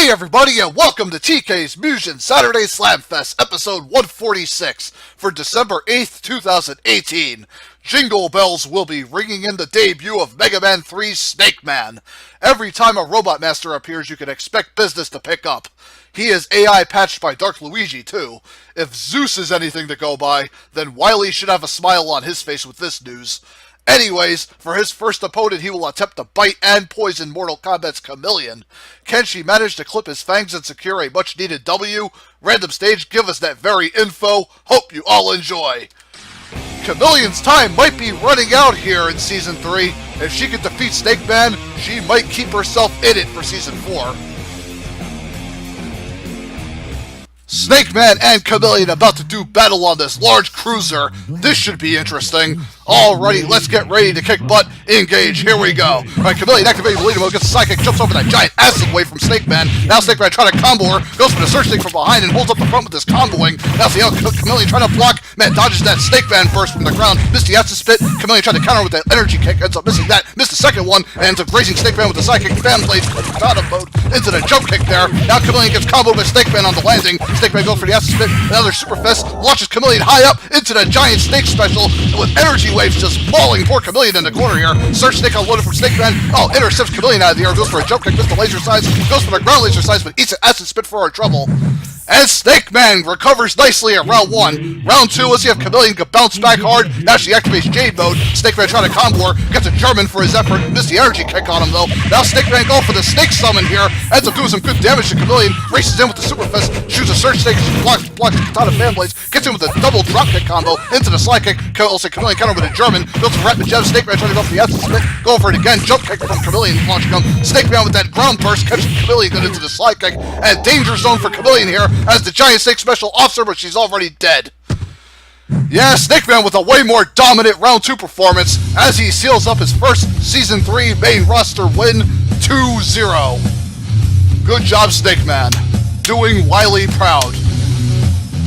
Hey everybody, and welcome to TK's Mugen Saturday Slamfest, episode 146, for December 8th, 2018. Jingle bells will be ringing in the debut of Mega Man 3's Snake Man. Every time a Robot Master appears, you can expect business to pick up. He is AI patched by Dark Luigi, too. If Zeus is anything to go by, then Wily should have a smile on his face with this news. Anyways, for his first opponent, he will attempt to bite and poison Mortal Kombat's Chameleon. Can she manage to clip his fangs and secure a much-needed W? Random Stage, give us that very info. Hope you all enjoy. Chameleon's time might be running out here in Season 3. If she can defeat Snake Man, she might keep herself in it for Season 4. Snake Man and Chameleon about to do battle on this large cruiser. This should be interesting. Alrighty, let's get ready to kick butt. Engage, here we go. Alright, Chameleon activating the leader mode, gets a sidekick, jumps over that giant acid wave from Snake Man. Now Snake Man trying to combo her, goes for the search thing from behind and holds up the front with his comboing. Now see how Chameleon trying to block, man dodges that Snake Man burst from the ground, missed the acid spit. Chameleon trying to counter with that energy kick, ends up missing that, missed the second one, and ends up grazing Snake Man with the sidekick, fan blades, katana mode, into the jump kick there. Now Chameleon gets comboed by Snake Man on the landing. Snake Man goes for the acid spit, another super fist, launches Chameleon high up into the giant snake special, with energy waves just mauling poor Chameleon in the corner here. Search Snake unloaded from Snake Man. Oh, intercepts Chameleon out of the air, goes for a jump kick, missed the laser size, goes for the ground laser size, but eats an acid spit for our trouble. And Snake Man recovers nicely at round 1. Round 2, let's see if Chameleon can bounce back hard. Now she activates Jade mode. Snake Man trying to combo her, gets a German for his effort, missed the energy kick on him though. Now Snake Man going for the Snake Summon here, ends up doing some good damage to Chameleon, races in with the Super Fist, shoots a Search Snake, blocks the katana fan blades, gets in with a double drop kick combo into the slide kick. Chameleon counter with a German, builds a rapid jab. Snake Man trying to go for the acid spit, going for it again, jump kick from Chameleon launching him. Snake Man with that ground burst, catches Chameleon good into the slide kick, and danger zone for Chameleon here as the giant Snake special officer, but she's already dead. Yeah, Snake Man with a way more dominant round 2 performance as he seals up his first Season 3 main roster win 2-0. Good job, Snake Man. Doing Wily proud.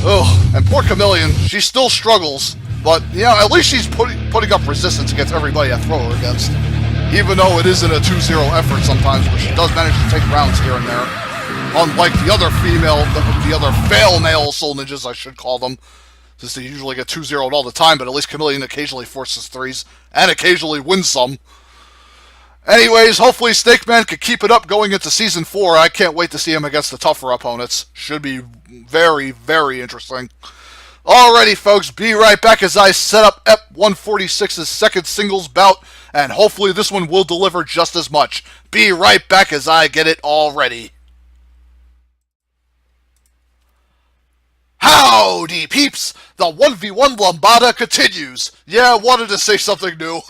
Ugh, and poor Chameleon, she still struggles, but, you know, at least she's putting up resistance against everybody I throw her against. Even though it isn't a 2-0 effort sometimes, but she does manage to take rounds here and there. Unlike the other the other fail male soul ninjas, I should call them, since they usually get 2-0'd all the time, but at least Chameleon occasionally forces 3s, and occasionally wins some. Anyways, hopefully Snake Man can keep it up going into Season 4. I can't wait to see him against the tougher opponents. Should be very, very interesting. Alrighty, folks, be right back as I set up EP 146's second singles bout, and hopefully this one will deliver just as much. Be right back as I get it all ready. Howdy, peeps! The 1v1 Lambada continues. Yeah, I wanted to say something new.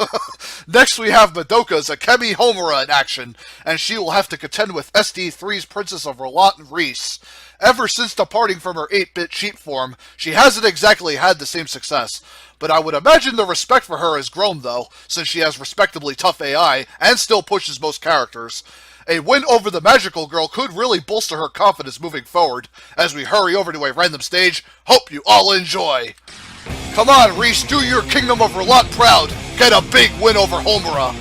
Next we have Madoka's Akemi Homura in action, and she will have to contend with SD3's Princess of Relat and Reis. Ever since departing from her 8-bit cheat form, she hasn't exactly had the same success. But I would imagine the respect for her has grown though, since she has respectably tough AI, and still pushes most characters. A win over the Magical Girl could really bolster her confidence moving forward. As we hurry over to a random stage, hope you all enjoy. Come on, Reis, do your Kingdom of Relat proud. Get a big win over Homura.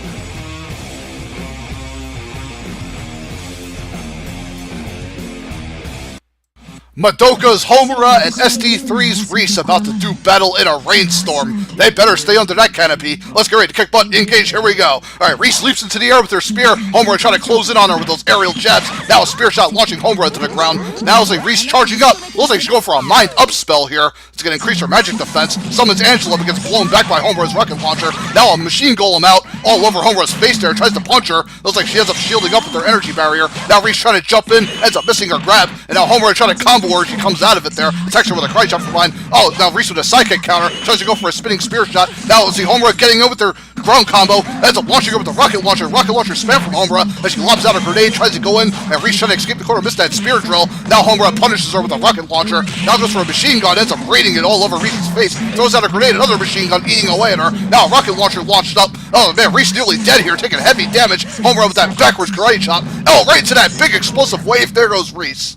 Madoka's Homura and SD3's Reis about to do battle in a rainstorm. They better stay under that canopy. Let's get ready to kick butt, engage, here we go. Alright, Reis leaps into the air with her spear. Homura trying to close in on her with those aerial jabs. Now a spear shot launching Homura to the ground. Now it's like Reis charging up. Looks like she's going for a mind up spell here. It's going to increase her magic defense. Summons Angela but gets blown back by Homura's rocket launcher. Now a machine golem out all over Homura's face there. Tries to punch her. Looks like she ends up shielding up with her energy barrier. Now Reis trying to jump in. Ends up missing her grab. And now Homura trying to combo her. She comes out of it there. Attacks her with a cry jump from behind. Oh, now Reis with a sidekick counter. Tries to go for a spinning spear shot. Now let's see Homura getting in with her ground combo. Ends up launching her with the rocket launcher. Rocket launcher spam from Homura as she lobs out a grenade. Tries to go in. And Reis trying to escape the corner. Missed that spear drill. Now Homura punishes her with a rocket launcher. Now goes for a machine gun. Ends up raining it all over Reis' face. Throws out a grenade. Another machine gun eating away at her. Now a rocket launcher launched up. Oh man, Reis nearly dead here. Taking heavy damage. Homura with that backwards karate chop. Oh, right into that big explosive wave. There goes Reis.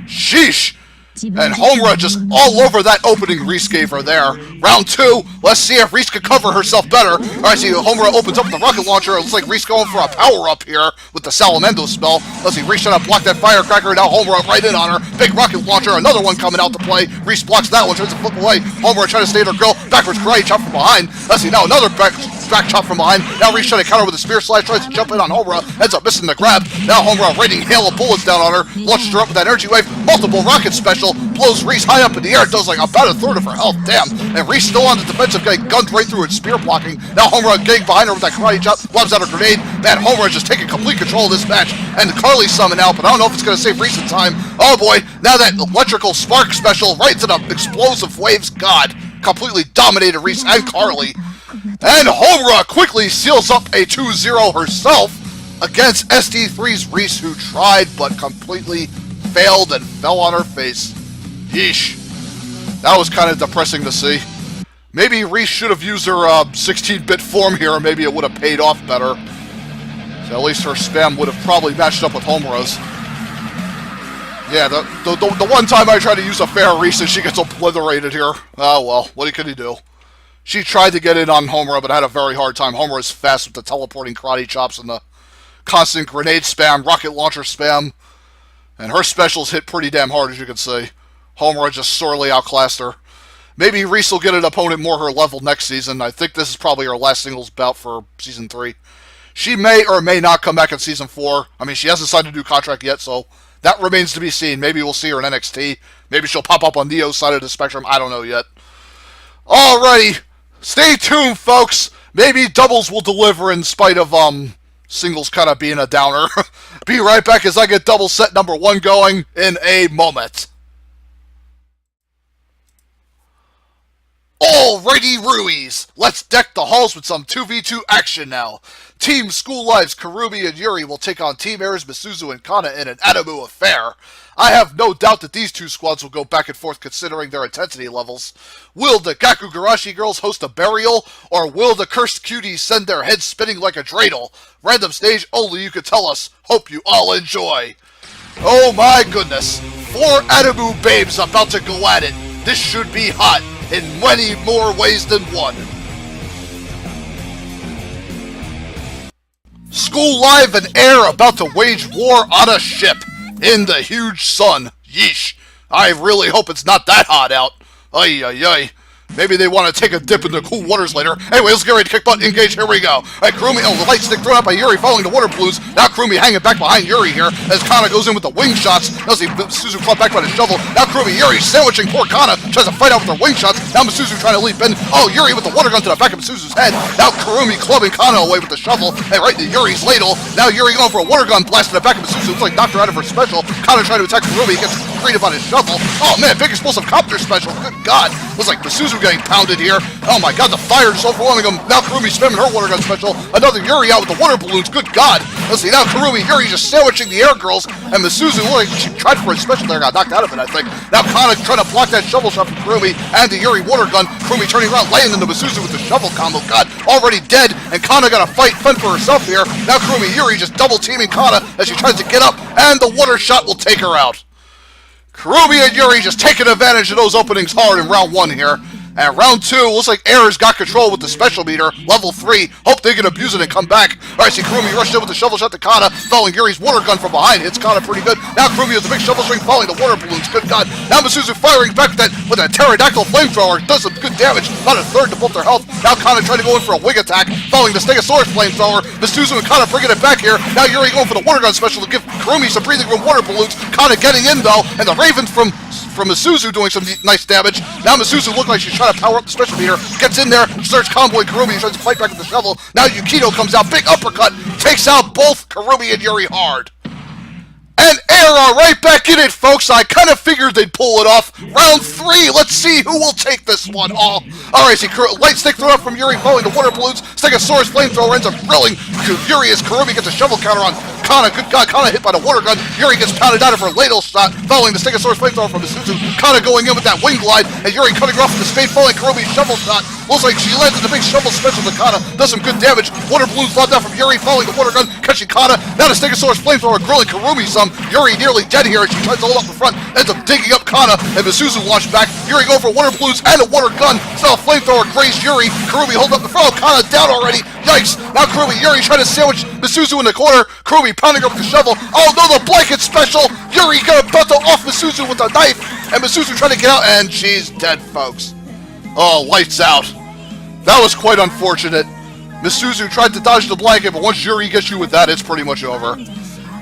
Sheesh. And Homura just all over that opening Reis gave her there. Round 2, let's see if Reis can cover herself better. Alright, see, Homura opens up with the rocket launcher. It looks like Reis going for a power-up here with the Salamendo spell. Let's see, Reis trying to block that firecracker. Now Homura right in on her. Big rocket launcher, another one coming out to play. Reis blocks that one, turns to flip away. Homura trying to stay at her grill. Backwards karate chop from behind. Let's see, now another back chop from behind. Now Reis trying to counter with a spear slash, tries to jump in on Homura. Ends up missing the grab. Now Homura raining hail of bullets down on her. Launches her up with that energy wave. Multiple rocket special. Blows Reis high up in the air. Does like about a third of her health. Damn. And Reis still on the defensive, getting gunned right through it, spear blocking. Now Homura getting behind her with that karate chop. Lobs out a grenade. Man, Homura just taking complete control of this match. And Carly summon out, but I don't know if it's going to save Reis in time. Oh boy. Now that electrical spark special right to the explosive waves. God. Completely dominated Reis and Carly. And Homura quickly seals up a 2-0 herself against SD3's Reis, who tried but completely failed and fell on her face. Yeesh. That was kind of depressing to see. Maybe Reis should have used her 16-bit form here, maybe it would have paid off better. So at least her spam would have probably matched up with Homura's. Yeah, the one time I tried to use a fair Reis and she gets obliterated here. Oh well, what can you do? She tried to get in on Homura, but had a very hard time. Homura's fast with the teleporting karate chops and the constant grenade spam, rocket launcher spam. And her specials hit pretty damn hard, as you can see. Homura just sorely outclassed her. Maybe Reis will get an opponent more her level next season. I think this is probably her last singles bout for Season 3. She may or may not come back in Season 4. I mean, she hasn't signed a new contract yet, so that remains to be seen. Maybe we'll see her in NXT. Maybe she'll pop up on Neo's side of the spectrum. I don't know yet. Alrighty. Stay tuned, folks. Maybe doubles will deliver in spite of singles kind of being a downer. Be right back as I get double set number 1 going in a moment. Alrighty, Ruiz! Let's deck the halls with some 2v2 action now. Team School Live's Karubian and Yuri will take on Team Air's Misuzu and Kana in an Adamu affair. I have no doubt that these two squads will go back and forth considering their intensity levels. Will the Gakugarashi girls host a burial, or will the cursed cuties send their heads spinning like a dreidel? Random stage, only you can tell us. Hope you all enjoy. Oh my goodness. 4 Adamu babes about to go at it. This should be hot in many more ways than one. School Live and Air about to wage war on a ship in the huge sun. Yeesh. I really hope it's not that hot out. Ay, ay, ay. Maybe they want to take a dip in the cool waters later. Anyway, let's get ready to kick butt, engage, here we go. Alright, Kurumi, the light stick thrown out by Yuri following the water balloons. Now Kurumi hanging back behind Yuri here as Kana goes in with the wing shots. Now see Misuzu caught back by the shovel. Now Kurumi, Yuri sandwiching poor Kana, tries to fight out with her wing shots. Now Misuzu trying to leap in. Oh, Yuri with the water gun to the back of Misuzu's head. Now Kurumi clubbing Kana away with the shovel. And right into Yuri's ladle. Now Yuri going for a water gun blast to the back of Misuzu. It's like knocked her out of her special. Kana trying to attack Kurumi, gets creative on his shovel. Oh man, big explosive copter special. Good God. Looks like Misuzu getting pounded here. Oh my God, the fire is overwhelming him. Now Kurumi's spamming her water gun special. Another Yuri out with the water balloons. Good God. Let's see, now Kurumi, Yuri just sandwiching the air girls. And Misuzu, like she tried for a special there, got knocked out of it, I think. Now Kana trying to block that shovel shot from Kurumi and the Yuri water gun. Kurumi turning around, laying into Misuzu with the shovel combo. God, already dead. And Kana got to fend for herself here. Now Kurumi, Yuri just double teaming Kana as she tries to get up. And the water shot will take her out. Karubian and Yuri just taking advantage of those openings hard in round 1 here. And round 2, looks like Air's got control with the special meter, level 3. Hope they can abuse it and come back. Alright, see Kurumi rushed in with the shovel shot to Kana, following Yuri's water gun from behind. Hits Kana pretty good. Now Kurumi has a big shovel string following the water balloons. Good God. Now Misuzu firing back with that pterodactyl flamethrower. Does some good damage. About a third to both their health. Now Kana trying to go in for a wing attack, following the Stegosaurus flamethrower. Misuzu and Kana bringing it back here. Now Yuri going for the water gun special to give Kurumi some breathing room water balloons. Kana getting in though, and the Ravens from Misuzu doing some nice damage. Now Misuzu looks like she's trying to power up the special meter. Gets in there, starts comboing Karumi, tries to fight back with the shovel. Now Yukito comes out, big uppercut, takes out both Karumi and Yuri hard. And Air are right back in it, folks. I kind of figured they'd pull it off. Round 3, let's see who will take this one all. Alright, see, light stick thrown up from Yuri following the water balloons. Stegosaurus flamethrower ends up grilling Yuri as Karumi gets a shovel counter on Kana. Good God, Kana hit by the water gun. Yuri gets pounded out of her ladle shot following the Stegosaurus flamethrower from Misuzu. Kana going in with that wing glide, and Yuri cutting her off with the spade following Karumi's shovel shot. Looks like she landed the big shovel special to Kana. Does some good damage. Water balloons lobbed down from Yuri, following the water gun, catching Kana. Now the Stegosaurus flamethrower grilling Karumi some. Yuri nearly dead here as she tries to hold up the front. Ends up digging up Kana, and Misuzu launched back. Yuri go for water balloons and a water gun. Still a flamethrower grazed Yuri. Karumi hold up the front. Oh, Kana down already. Yikes. Now Karumi, Yuri trying to sandwich Misuzu in the corner. Karumi pounding up with the shovel. Oh no, the blanket special. Yuri gonna butt off Misuzu with a knife. And Misuzu trying to get out, and she's dead, folks. Oh, lights out. That was quite unfortunate. Misuzu tried to dodge the blanket, but once Yuri gets you with that, it's pretty much over.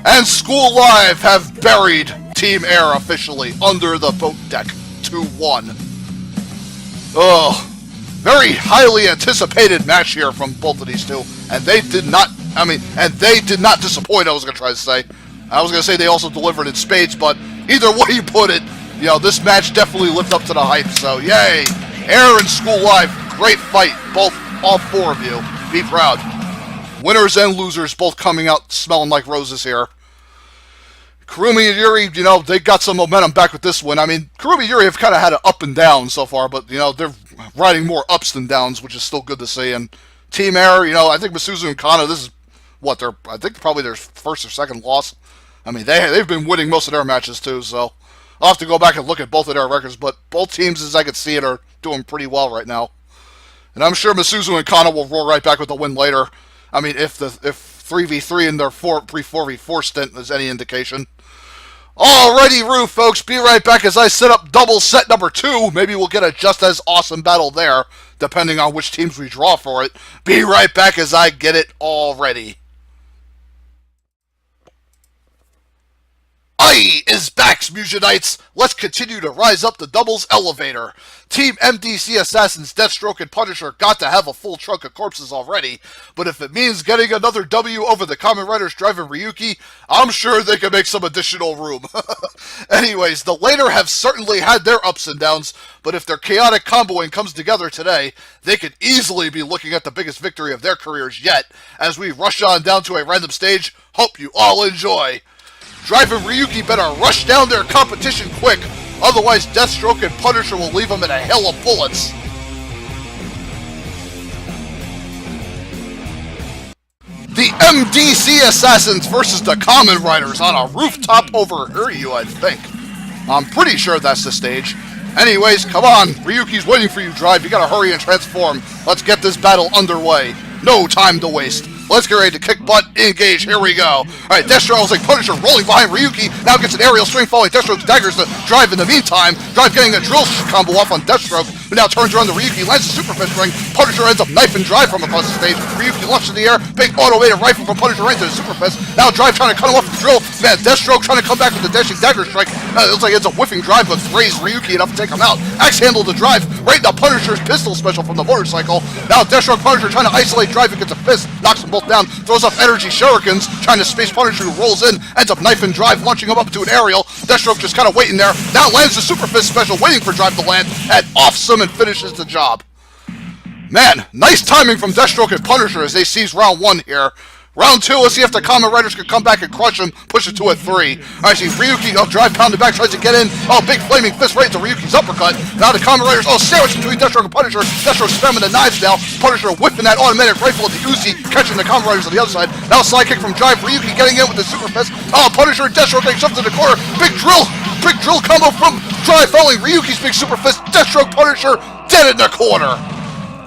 And School Live have buried Team Air officially under the boat deck 2-1. Oh, very highly anticipated match here from both of these two, and they did not. They did not disappoint. I was gonna try to say. I was gonna say they also delivered in spades, but either way you put it, you know, this match definitely lived up to the hype. So yay, Air and School Live, great fight, all four of you. Be proud. Winners and losers both coming out smelling like roses here. Karumi and Yuri, you know, they got some momentum back with this win. I mean, Karumi and Yuri have kind of had an up and down so far, but, you know, they're riding more ups than downs, which is still good to see. And Team Air, you know, I think Misuzu and Kana, this is what, I think probably their first or second loss. I mean, they've been winning most of their matches, too, so I'll have to go back and look at both of their records, but both teams, as I can see it, are doing pretty well right now. And I'm sure Misuzu and Kana will roll right back with the win later. I mean, if 3v3 in their pre-4v4 stint is any indication. Alrighty, Roo, folks, be right back as I set up double set number 2. Maybe we'll get a just as awesome battle there, depending on which teams we draw for it. Be right back as I get it all ready. Aye is back, Mugenites! Let's continue to rise up the doubles elevator. Team MDC Assassins, Deathstroke, and Punisher got to have a full trunk of corpses already, but if it means getting another W over the Kamen Riders driving Ryuki, I'm sure they can make some additional room. Anyways, the later have certainly had their ups and downs, but if their chaotic comboing comes together today, they could easily be looking at the biggest victory of their careers yet, as we rush on down to a random stage. Hope you all enjoy. Driving Ryuki better rush down their competition quick, otherwise Deathstroke and Punisher will leave them in a hail of bullets. The MDC Assassins versus the Kamen Riders on a rooftop over Hiryu, I think. I'm pretty sure that's the stage. Anyways, come on, Ryuki's waiting for you, Drive. You gotta hurry and transform. Let's get this battle underway. No time to waste. Let's get ready to kick butt, engage, here we go. Alright, Deathstroke looks like Punisher rolling behind Ryuki, now gets an aerial string following Deathstroke's daggers to Drive in the meantime. Drive getting a drill combo off on Deathstroke, but now turns around to Ryuki, lands a super fist ring. Punisher ends up knifing Drive from across the stage. Ryuki launches in the air, big automated rifle from Punisher right to the super fist. Now Drive trying to cut him off with the drill. Man, Deathstroke trying to come back with the dashing dagger strike. It looks like it's a whiffing Drive, but grazed Ryuki enough to take him out. Axe handle to Drive, right into Punisher's pistol special from the motorcycle. Now Deathstroke Punisher trying to isolate Drive and gets a fist, knocks them both down, throws off energy shurikens, trying to space Punisher, who rolls in, ends up knifing Drive, launching him up to an aerial. Deathstroke just kind of waiting there. Now lands the super fist special, waiting for Drive to land, and offs him and finishes the job. Man, nice timing from Deathstroke and Punisher as they seize round 1 here. Round 2, let's see if the Kamen Riders can come back and crush him, push it to a 3. Alright, see Ryuki, Drive pounded back, tries to get in. Oh, big flaming fist right into Ryuki's uppercut. Now the Kamen Riders, sandwich between Deathstroke and Punisher. Deathstroke spamming the knives now. Punisher whipping that automatic rifle at the Uzi, catching the Kamen Riders on the other side. Now slide kick from Drive, Ryuki getting in with the super fist. Oh, Punisher and Deathstroke getting shoved in the corner. Big drill combo from Drive following Ryuki's big super fist. Deathstroke, Punisher, dead in the corner.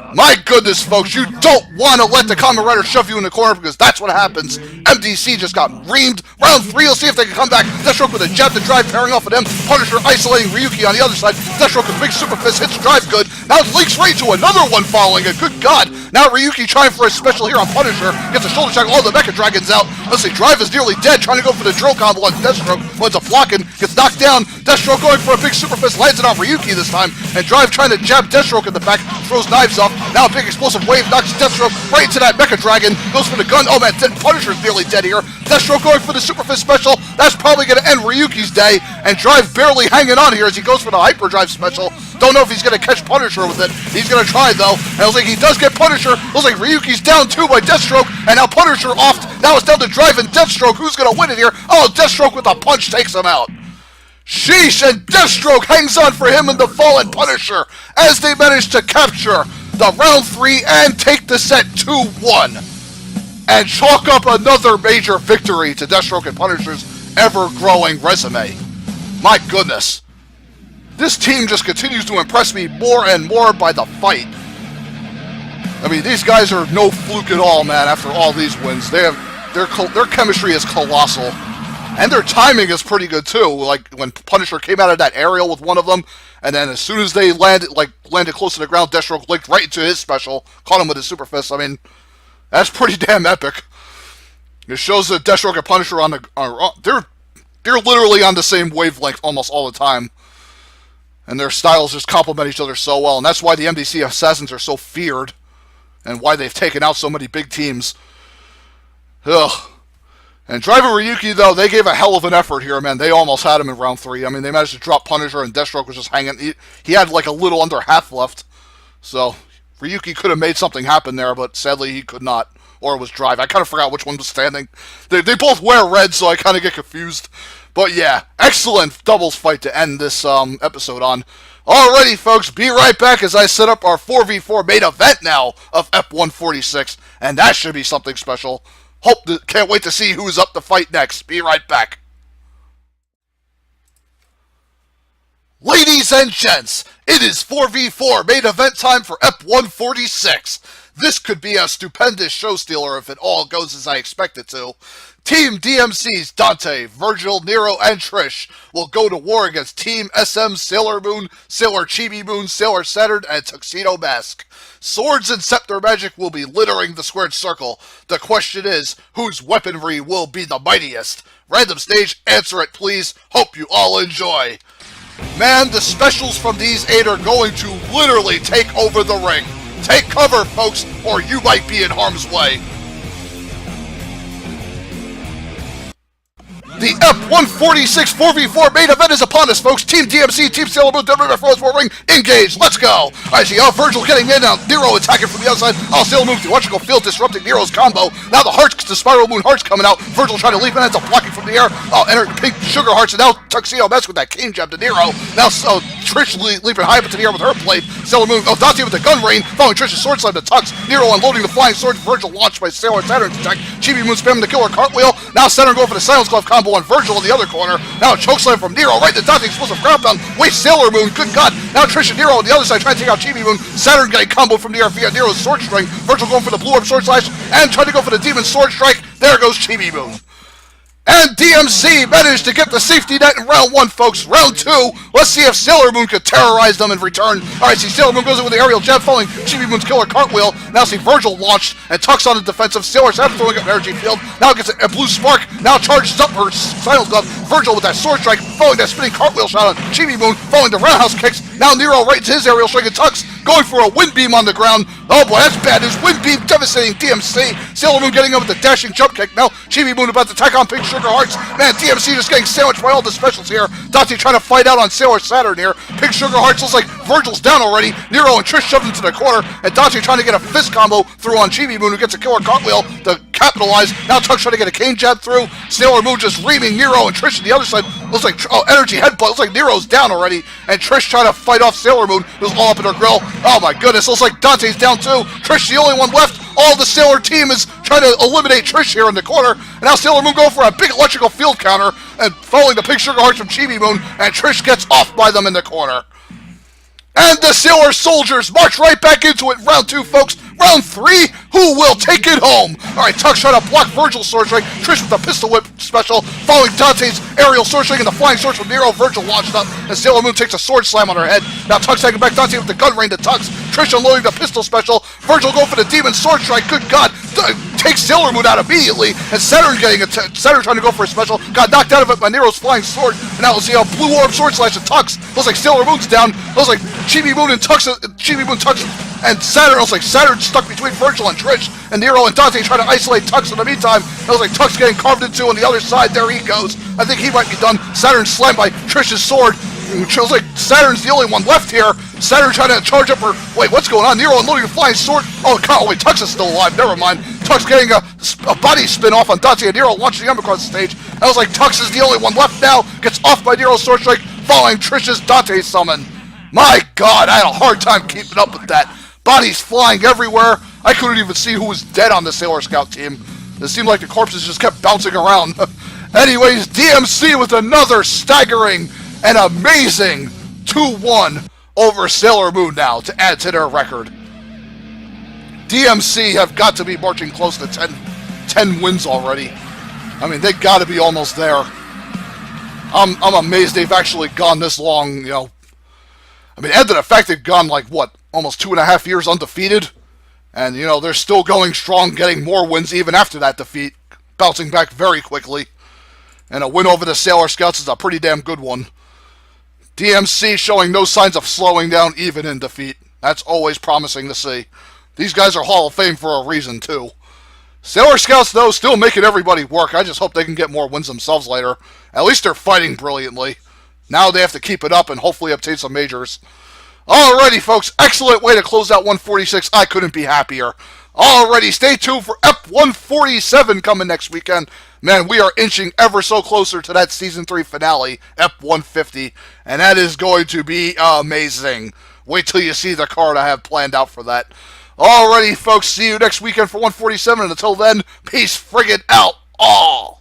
My goodness, folks, you don't want to let the Kamen Rider shove you in the corner because that's what happens. MDC just got reamed. Round 3, let's see if they can come back. Deathstroke with a jab to Drive, pairing off of them. Punisher isolating Ryuki on the other side. Deathstroke with a big super fist, hits Drive good. Now it leaks right to another one following it. Good God. Now Ryuki trying for a special here on Punisher. Gets a shoulder check. All the Mecha Dragon's out. Let's see, Drive is nearly dead, trying to go for the drill combo on Deathstroke. Ends up blocking, gets knocked down. Deathstroke going for a big super fist, lands it on Ryuki this time. And Drive trying to jab Deathstroke in the back, throws knives off. Now a big explosive wave knocks Deathstroke right into that Mecha Dragon. Goes for the gun. Oh man, Punisher's nearly dead here. Deathstroke going for the super fist special. That's probably going to end Ryuki's day. And Drive barely hanging on here as he goes for the hyperdrive special. Don't know if he's going to catch Punisher with it. He's going to try though. And it looks like he does get Punisher. Looks like Ryuki's down 2 by Deathstroke. And now Punisher off. Now it's down to Drive and Deathstroke. Who's going to win it here? Oh, Deathstroke with a punch takes him out. Sheesh, and Deathstroke hangs on for him and the fallen Punisher as they manage to capture the round 3 and take the set 2-1. And chalk up another major victory to Deathstroke and Punisher's ever-growing resume. My goodness. This team just continues to impress me more and more by the fight. I mean, these guys are no fluke at all, man, after all these wins. Their chemistry is colossal. And their timing is pretty good, too. Like, when Punisher came out of that aerial with one of them, and then as soon as they landed close to the ground, Deathstroke linked right into his special, caught him with his super fist. I mean, that's pretty damn epic. It shows that Deathstroke and Punisher they're literally on the same wavelength almost all the time. And their styles just complement each other so well. And that's why the MDC Assassins are so feared. And why they've taken out so many big teams. Ugh. And Driver Ryuki, though, they gave a hell of an effort here, man. They almost had him in round 3. I mean, they managed to drop Punisher, and Deathstroke was just hanging. He had like a little under half left. So Ryuki could have made something happen there, but sadly he could not. Or it was Drive. I kind of forgot which one was standing. They both wear red, so I kind of get confused. But yeah, excellent doubles fight to end this episode on. Alrighty, folks, be right back as I set up our 4v4 main event now of Ep146, and that should be something special. Can't wait to see who's up to fight next. Be right back. Ladies and gents, it is 4v4 main event time for Ep146. This could be a stupendous show stealer if it all goes as I expect it to. Team DMC's Dante, Virgil, Nero, and Trish will go to war against Team SM, Sailor Moon, Sailor Chibi Moon, Sailor Saturn, and Tuxedo Mask. Swords and scepter magic will be littering the squared circle. The question is, whose weaponry will be the mightiest? Random stage, answer it please. Hope you all enjoy. Man, the specials from these 8 are going to literally take over the ring. Take cover, folks, or you might be in harm's way. The Ep146 4v4 main event is upon us, folks. Team DMC, Team Sailor Moon, WF4 ring, engage. Let's go. I see Virgil getting in now. Nero attacking from the outside. Sailor Moon, the electrical field disrupting Nero's combo. Now the hearts, the Spiral Moon hearts coming out. Virgil trying to leap in, ends up blocking from the air. Enter Pink Sugar Hearts, and now Tuxedo Mask with that cane jab to Nero. Now Trish leaping high up into the air with her blade. Sailor Moon, Dante with the gun rain, following Trish's sword slam to Tux. Nero unloading the flying sword. Virgil launched by Sailor Saturn's attack. Chibi Moon spamming the killer cartwheel. Now Saturn going for the Silence Glove combo on Virgil in the other corner. Now a chokeslam from Nero right to Dante, explosive ground pound. Waste Sailor Moon, good God. Now Trish and Nero on the other side trying to take out Chibi Moon. Saturn getting combo from the air via Nero's sword string. Virgil going for the blue orb sword slash and trying to go for the demon sword strike. There goes Chibi Moon. And DMC managed to get the safety net in round 1, folks. Round 2, let's see if Sailor Moon could terrorize them in return. Alright, see Sailor Moon goes in with the aerial jab following Chibi Moon's killer cartwheel. Now see Virgil launched and Tux on the defensive. Sailor Saturn throwing up an energy field. Now gets a blue spark. Now charges up her silence glove. Virgil with that sword strike following that spinning cartwheel shot on Chibi Moon following the roundhouse kicks. Now Nero right into his aerial strike and Tux going for a wind beam on the ground. Oh boy, that's bad news. Wind beam devastating DMC. Sailor Moon getting up with the dashing jump kick. Now Chibi Moon about to attack on Pink Sugar Hearts. Man, DMC just getting sandwiched by all the specials here. Dante trying to fight out on Sailor Saturn here. Pink Sugar Hearts looks like Virgil's down already. Nero and Trish shoved into the corner. And Dante trying to get a fist combo through on Chibi Moon, who gets a killer cartwheel to capitalize. Now Tux trying to get a cane jab through. Sailor Moon just reaming Nero and Trish on the other side. Looks like, energy headbutt. Looks like Nero's down already. And Trish trying to fight off Sailor Moon, who's all up in her grill. Oh my goodness, looks like Dante's down too. Trish the only one left. All the Sailor team is trying to eliminate Trish here in the corner. And now Sailor Moon going for a big electrical field counter and following the Pink Sugar Hearts from Chibi Moon. And Trish gets off by them in the corner. And the Sailor Soldiers march right back into it. Round 2, folks. Round 3, who will take it home? Alright, Tux trying to block Virgil's sword strike. Trish with the pistol whip special. Following Dante's aerial sword strike and the flying sword from Nero. Virgil launched up. And Sailor Moon takes a sword slam on her head. Now Tux taking back Dante with the gun rain to Tux. Trish unloading the pistol special. Virgil going for the demon sword strike. Good God. Takes Sailor Moon out immediately. And Saturn Saturn trying to go for a special. Got knocked out of it by Nero's flying sword. And now we'll see a blue orb sword slash to Tux. Looks like Sailor Moon's down. Looks like Chibi Moon and Tux. And Saturn, looks like Saturn stuck between Virgil and Trish, and Nero and Dante trying to isolate Tux in the meantime. It looks like Tux getting carved into on the other side. There he goes. I think he might be done. Saturn slammed by Trish's sword. It looks like Saturn's the only one left here. Saturn trying to charge up her... Wait, what's going on? Nero unloading a flying sword. Oh, God, wait, Tux is still alive. Never mind. Tux getting a body spin off on Dante, and Nero launching him across the stage. It looks like Tux is the only one left now. Gets off by Nero's sword strike, following Trish's Dante summon. My God, I had a hard time keeping up with that. Bodies flying everywhere. I couldn't even see who was dead on the Sailor Scout team. It seemed like the corpses just kept bouncing around. Anyways, DMC with another staggering and amazing 2-1 over Sailor Moon now to add to their record. DMC have got to be marching close to 10 wins already. I mean, they got to be almost there. I'm amazed they've actually gone this long, you know. I mean, add to the fact they've gone, like, what, almost 2.5 years undefeated? And, you know, they're still going strong, getting more wins even after that defeat, bouncing back very quickly. And a win over the Sailor Scouts is a pretty damn good one. DMC showing no signs of slowing down even in defeat. That's always promising to see. These guys are Hall of Fame for a reason, too. Sailor Scouts, though, still making everybody work. I just hope they can get more wins themselves later. At least they're fighting brilliantly. Now they have to keep it up and hopefully obtain some majors. Alrighty, folks. Excellent way to close out 146. I couldn't be happier. Alrighty, stay tuned for EP 147 coming next weekend. Man, we are inching ever so closer to that Season 3 finale, EP 150. And that is going to be amazing. Wait till you see the card I have planned out for that. Alrighty, folks. See you next weekend for 147. And until then, peace friggin' out. All.